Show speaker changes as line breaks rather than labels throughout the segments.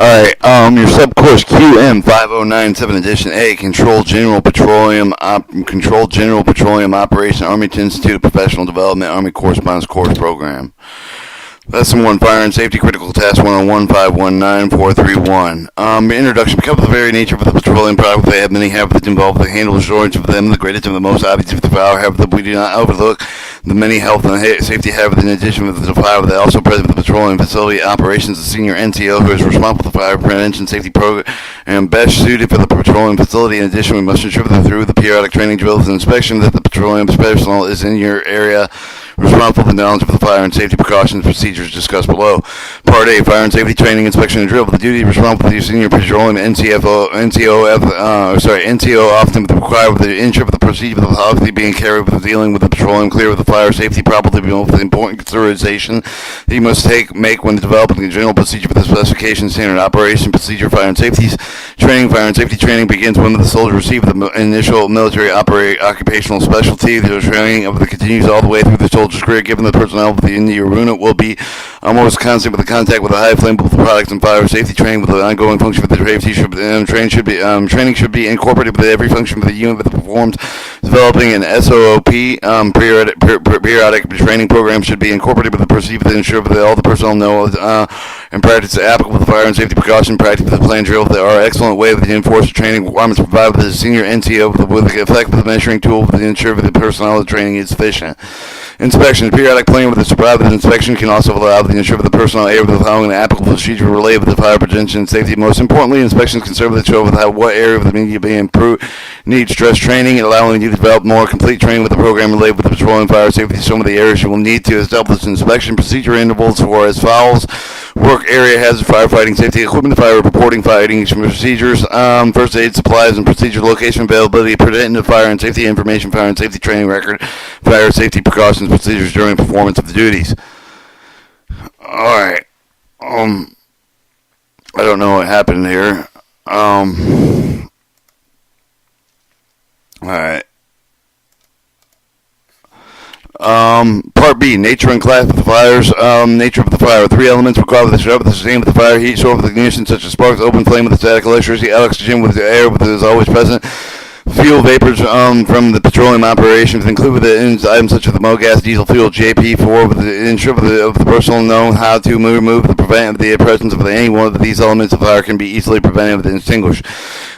Your subcourse QM5097 Edition A, Control General Petroleum Operation, Army Institute of Professional Development, Army Correspondence Course Program. Lesson 1, Fire and Safety Critical Task 101-519-431. Introduction. Because of the very nature of the petroleum product they have, many habits involved the handle and storage of them. The greatest and the most obvious of the fire habit that we do not overlook. The many health and safety habits in addition to the fire that also present with the petroleum facility operations. The senior NCO who is responsible for the fire prevention safety program and best suited for the petroleum facility. In addition, we must ensure that through the periodic training drills and inspection that the petroleum personnel is in your area responsible for the knowledge of the fire and safety precautions procedures discussed below. Part A, Fire and Safety Training, Inspection, and Drill. The duty responsible for the senior petroleum NCO often required with the ensure of the procedure of the policy being carried with dealing with the petroleum clear with the fire safety probably be most important consideration that you must make when developing the general procedure for the specification standard operation procedure. Fire and safety training begins when the soldier receives the initial military occupational specialty. The training of the continues all the way through the soldier's career, given the personnel in the unit will be almost constant with the contact with the high flammable products and fire safety training with the ongoing function for the safety training should be incorporated with every function of the unit that performs. Developing an SOOP periodic training program should be incorporated with the procedure to ensure that all the personnel know and practice applicable to fire and safety precaution practice for the plan drill. There are excellent way to enforce the training requirements provided by the senior NCO with the effective measuring tool to ensure that the personnel the training is sufficient. Inspection. Periodic planning with the supervised inspection can also allow the ensure that the personnel area with the following applicable procedure related with the fire prevention and safety. Most importantly, inspections can serve to show what area of the media being improved needs stress training and allowing you to develop more complete training with the program related with the petroleum fire safety. Some of the areas you will need to establish inspection procedure intervals for as follows: work area, hazard, firefighting, safety equipment, fire reporting, fighting procedures, first aid supplies and procedure, location availability, preventive fire and safety information, fire and safety training record, fire safety precautions, procedures during performance of the duties. Alright. I don't know what happened here. Alright. Part B, nature and class of the fires. Nature of the fire. 3 elements required with the sustain with the fire, heat, source with ignition, such as sparks, open flame with the static electricity, oxygen with the air with is always present. Fuel vapors from the petroleum operations include with the items such as the mogas, diesel fuel, JP4, with the ensure of the personnel know how to remove the prevent the presence of any one of these elements of fire can be easily prevented and extinguished.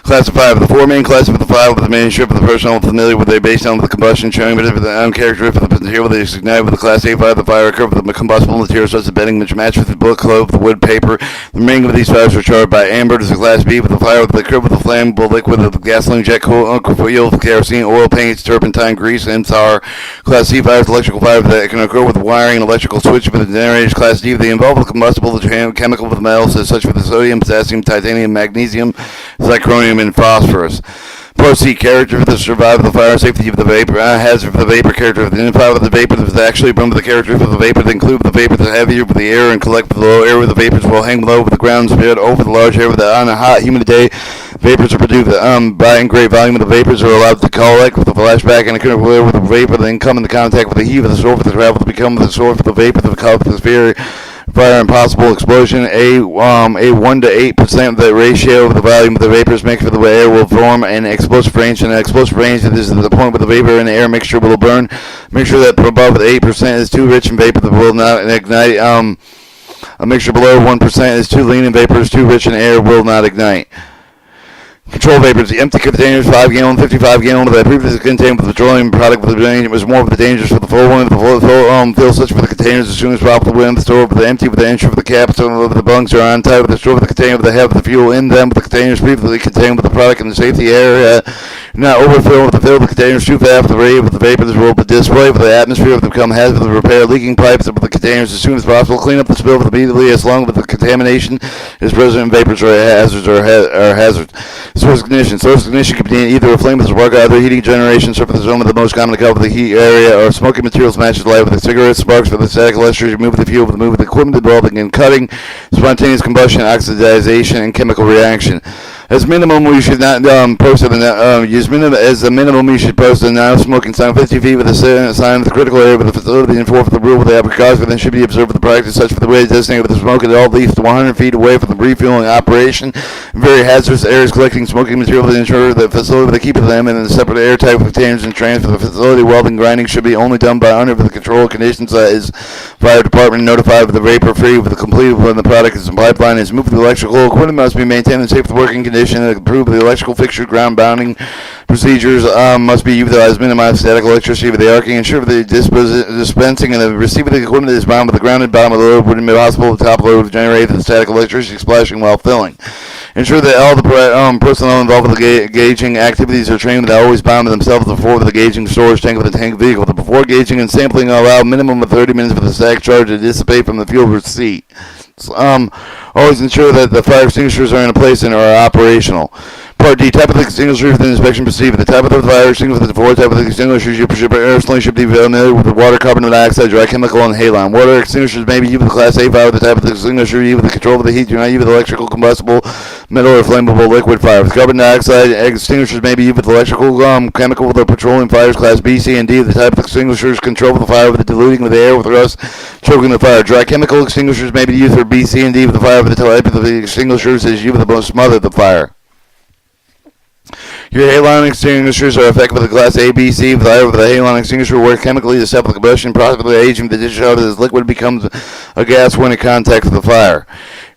Class of fire. The 4 main classes of the fire with the main ship of the personnel familiar with their based on the combustion, showing the characteristic of the material that is ignited with the Class A fire. The fire occur with the combustible materials such as bedding, which match with the book, clove, the wood, paper. The remaining of these fires are charged by amber. As a Class B with the fire with the occur with the flammable liquid of the gasoline, jet, coal, fuel, kerosene, oil, paints, turpentine, grease, and tar. Class C fires, electrical fires that can occur with wiring and electrical switch with the generators. Class D, they involve the combustible chemical with metals such as the sodium, potassium, titanium, magnesium, zirconium, and phosphorus. Part C, character of the survival of the fire, safety of the vapor, hazard of the vapor, character of the identify with the vapor that is actually remember the character of the vapor that include the vapor that heavier with the air and collect with the low air with the vapors will hang low with the ground spread over the large air with the on a hot humid day. Vapors are produced by in great volume of the vapors are allowed to collect with the flashback and occur with the vapor then come into contact with the heat of the source of the travel to become the source of the vapor that cause the sphere. Fire and possible explosion. A 1 to 8% of the ratio of the volume of the vapors mixed with the air will form an explosive range. And an explosive range is the point where the vapor and the air mixture will burn. Make sure that above 8% is too rich in vapor that will not ignite. A mixture below 1% is too lean in vapor is too rich in air will not ignite. Control vapors. The empty containers, 5 gallon, 55 gallon, that previously contained with petroleum product with the danger was more of the dangers for the full one. The full fill such for the containers as soon as possible. Within the store with the empty with the entry for the cap, so of the bunks are on tight with the store with the container with the head with the fuel in them with the containers previously contained with the product in the safety area. Not overfill with the fill the containers too fast with the rate with the vapors will be display with the atmosphere with the become hazard with the repair leaking pipes with the containers as soon as possible. Clean up the spill with immediately as long with the contamination is present in vapors or hazards or hazards. Source ignition. Source ignition can be either a flame with a spark, either heating generation, surface zone with the most common cover the heat area, or smoky materials matches light with the cigarette sparks for the static electricity, remove the fuel with the move of the equipment developing and cutting, spontaneous combustion, oxidization, and chemical reaction. As minimum, we should not post as a minimum, you should post a non-smoking sign 50 feet with a sign of the critical area with the facility and 4 for the rule with the applicants within should be observed for the practice such for the way designated with the smoke at all least 100 feet away from the refueling operation. Very hazardous areas collecting smoking material to ensure the facility with the keep of them in a separate airtight containers and transfer the facility. Welding grinding should be only done by under the control conditions that is fire department notified of the vapor free with the completed when the product is in pipeline is moved. The electrical equipment must be maintained in safe working condition and approved. The electrical fixture ground bounding procedures must be utilized, minimize static electricity with the arcing, ensure the dispensing and the receiving of the equipment is bound with the grounded bottom of the load wouldn't be possible. The top load to generate the static electricity splashing while filling. Ensure that all the personnel involved with the gauging activities are trained that always bound themselves before the gauging storage tank of the tank vehicle. The before gauging and sampling allow minimum of 30 minutes for the static charge to dissipate from the fuel receipt. Always ensure that the fire extinguishers are in place and are operational. Part D, type of the extinguisher for the inspection procedure. The type of the fire extinguisher, the four type of the extinguishers you personally should be familiar with the water, carbon monoxide, dry chemical, and halon. Water extinguishers may be used with the Class A fire. The type of the extinguisher used with the control of the heat. Do not use with electrical, combustible, metal, or flammable liquid fire. With carbon dioxide extinguishers may be used with electrical, chemical, with the petroleum fires, Class B, C, and D. The type of extinguishers control the fire with the diluting with the air with rust, choking the fire. Dry chemical extinguishers may be used for B, C, and D with the fire. With the type of the extinguishers is used with the most smother the fire. Your halon extinguishers are effective with the Class A, B, C fire. With the halon extinguisher work chemically to stop the combustion, possibly aging the discharge as liquid becomes a gas when it contacts the fire.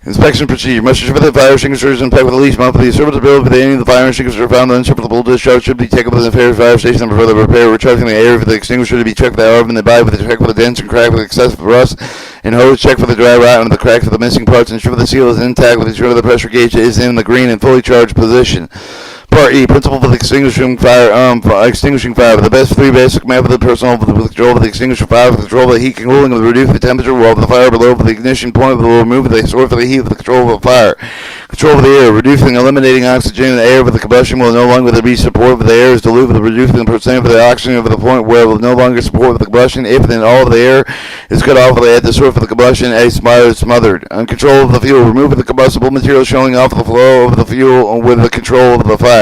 Inspection procedure. Must ensure that the fire extinguishers inspect with at least monthly serviceability. If any of the fire extinguishers are found unserviceable, discharge should be taken to the fire station for the repair, recharging the air for the extinguisher to be checked for the oven, the body with the check for the dents and crack with excessive rust, and hose check for the dry rot and the cracks for the missing parts. Ensure the seal is intact with ensure the pressure gauge is in the green and fully charged position. Part E, principle for the extinguishing fire. The best three basic methods of the personnel with control of the extinguisher fire, with control of the heat and cooling, with reduce the temperature while the fire below for the ignition point, will remove the source for the heat with the control of the fire. Control of the air, reducing, eliminating oxygen in the air with the combustion will no longer be support with the air is diluted with reducing the percent of the oxygen over the point where it will no longer support with the combustion. If then all of the air is cut off at the source of the combustion, A smothered. Control of the fuel, removing the combustible material showing off the flow of the fuel with the control of the fire.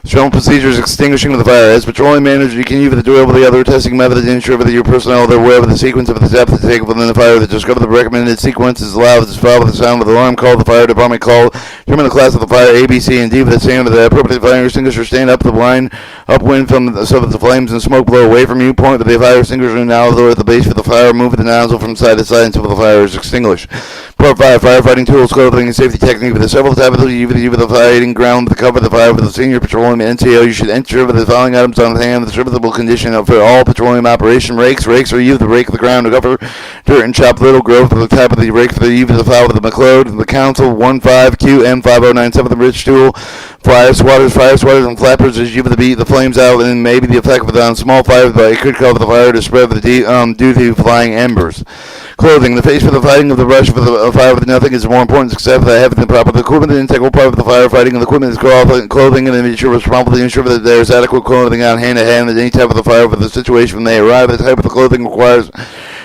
Shown procedures extinguishing the fire. As petroleum manager, you can use the drill with the other testing method to ensure that your personnel are aware of the sequence of the steps to take within the fire. To discover the recommended sequence is allowed to follow the sound of the alarm call. The fire department call. Determine the class of the fire A, B, C, and D with the sound of the appropriate fire extinguisher. Stand up the line upwind so that the flames and smoke blow away from you. Point with the fire extinguisher nozzle at the base of the fire. Move the nozzle from side to side until the fire is extinguished. Part 5. Firefighting tools, clothing, and safety technique. With the several types of with the fighting ground with the cover of the fire with the senior petroleum NCO. You should ensure the following items on hand. The serviceable condition for all petroleum operation rakes. Rakes are used to rake the ground to cover dirt and chop little growth. The type of the rake for the use of the file with the McLeod. The Council 15QM5097. The Rich tool. Fire swatters, and flappers is used to beat the flames out and maybe the effect of it on small fires, but it could cover the fire to spread due to flying embers. Clothing. The face for the fighting of the rush for the fire with nothing is more important except that having the proper equipment. The integral part of the firefighting and the equipment is clothing and ensure responsible to ensure that there is adequate clothing on hand to hand at any type of the fire for the situation when they arrive. The type of the clothing requires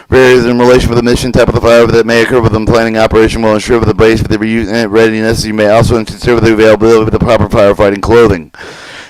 varies in relation to the mission type of the fire that may occur within planning operation will ensure the base for the readiness. You may also consider the availability of the proper firefighting clothing.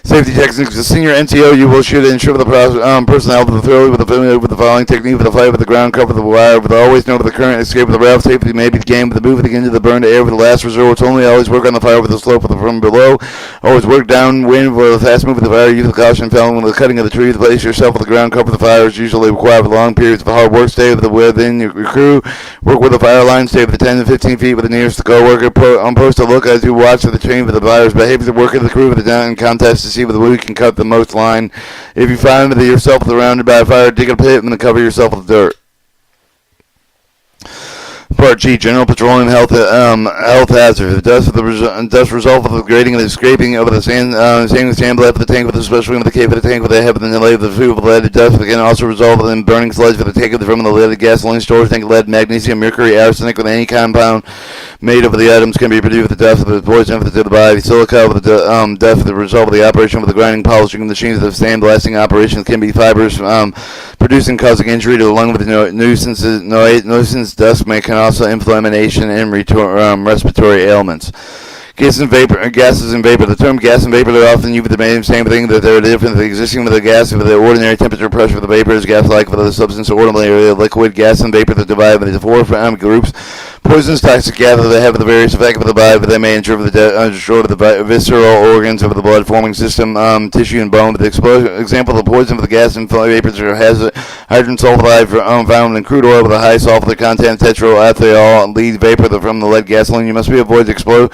Safety techniques. The senior NCO you will should ensure the personnel with the following technique with the fire with the ground cover the wire with always know the current escape with the route safety may be gained with the move into the burn to air with the last resort. Only always work on the fire with the slope from below. Always work downwind with a fast move with the fire. Use the caution felon with the cutting of the tree. Place yourself with the ground cover the fire is usually required for long periods of hard work. Stay within your crew. Work with the fire line. Stay with the 10 to 15 feet with the nearest co-worker. Post to look as you watch for the chain for the fire's behavior. Work of the crew with the down contest to see whether we can cut the most line. If you find that yourself surrounded by a fire, dig a pit and then cover yourself with dirt. Part G, general petroleum health hazard. The dust result of the grading and the scraping of the sand blade for the tank, with especially with the cave of the tank, with the head and the lay of the food with lead dust. Can also result in burning sludge for the tank from the lead gasoline storage tank, lead, magnesium, mercury, arsenic, with any compound made of the items can be produced with the dust of the poison to the body. Silica with the dust the result of the operation with the grinding, polishing machines of sandblasting operations can be fibers producing causing injury to the lung with the nuisance dust may can also inflammation and respiratory ailments. Gases and vapor. The term gas and vapor are often used for the same thing, that they are different. The existing of the gas of the ordinary temperature pressure of the vapor is gas-like for the substance or ordinary liquid. Gas and vapor that divide into four groups. Poisonous, toxic gases that have the various effects of the body, but they may destroy the visceral organs of the blood-forming system, tissue, and bone. The example of the poison of the gas and vapors has hydrogen sulfide found in crude oil with a high sulfur content, tetroethyl lead vapor from the lead gasoline. You must be avoid explode.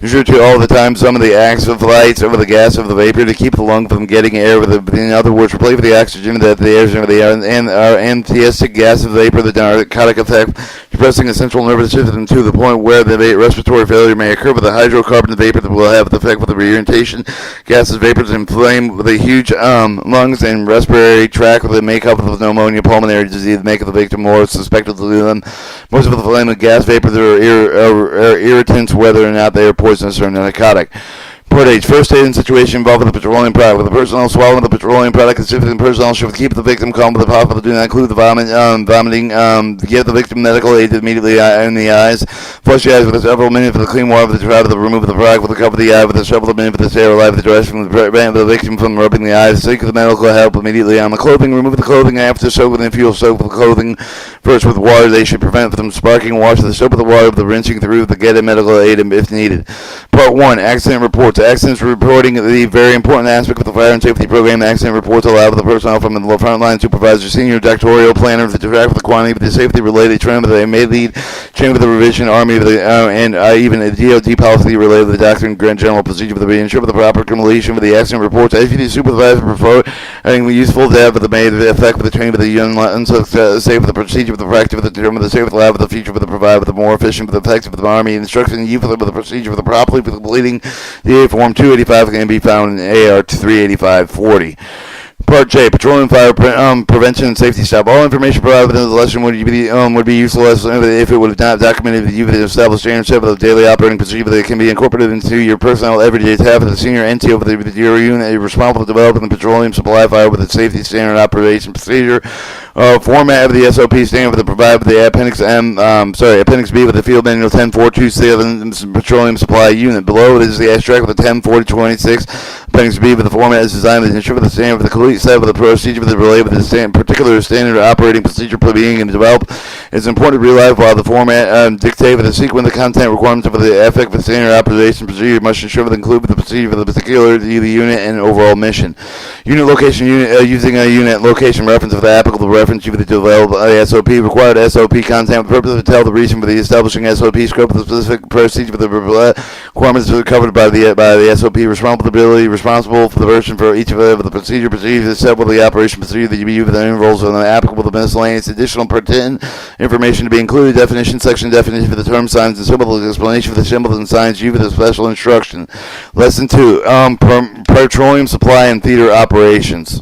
To all the time some of the acts of flights over the gas of the vapor to keep the lung from getting air in other words, replace with the oxygen that the air of the antithetic gas of the vapor, the narcotic effect, depressing the central nervous system to the point where the respiratory failure may occur with the hydrocarbon vapor that will have the effect with the reorientation. Gases, vapors inflame the huge lungs and respiratory tract with the makeup of pneumonia, pulmonary disease, make the victim more suspected to them. Most of the flame of gas vapors are irritants, whether or not they are poisonous or narcotic. Part H. First aid in situation involving the petroleum product. With the personnel swallowing the petroleum product, consistent personnel should keep the victim calm with the possible do not include the vomiting. Give the victim medical aid immediately in the eyes. Flush the eyes with several minutes for the clean water, with the try to remove the product, with the cover the eye with several minutes for the sterilize the dress from the prevent the victim from rubbing the eyes. Seek the medical help immediately on the clothing. Remove the clothing after soak with fuel. Soak the clothing first with water. They should prevent from sparking. Wash the soap with the water with the rinsing through to get a medical aid if needed. Part 1. Accident reports. Accidents reporting the very important aspect of the fire and safety program. Accident reports allow the personnel from the frontline supervisor, senior directorial planner to track with the quantity of the safety-related trend that they may lead, chain with the revision, army, and even a DOD policy related to the doctrine, general procedure for the ensure the proper completion of the accident reports. Aipd supervisor prefer, I think, useful to have the made effect with the training of the young safe with the procedure with the practice with the term of the safe lab with the future with the provide with the more efficient with the effective with the army instruction youth with the procedure with the properly with the completing the form 285 can be found in AR 38540. Part J. Petroleum fire prevention and safety stop. All information provided within the lesson would be useless if it would have not documented that you have established standards of the daily operating procedure that can be incorporated into your personnel everyday task. The senior NTO of your unit is responsible for developing the petroleum supply fire with its safety standard operation procedure. Format of the SOP standard for the provide with the Appendix B with the Field Manual 10427 Petroleum Supply Unit. Below it is the extract with the 104026. Appendix B with the format is designed to ensure the standard for the complete set of the procedure with the related with the particular standard operating procedure being developed. It's important to realize while the format dictate with the sequence the content requirements of the effect of the standard operation procedure must ensure that include the procedure for the particular the unit and overall mission. Unit location using a unit location reference of the applicable reference you to develop SOP required SOP content with the purpose to tell the reason for the establishing SOP scope of the specific procedure for the requirements covered by the SOP responsible for the version for each of the procedure set with the operation procedure that you be using the intervals and the applicable to miscellaneous additional pertinent information to be included definition section definition for the term signs and symbols explanation for the symbols and signs used for the special instruction. Lesson 2 petroleum supply and theater operations.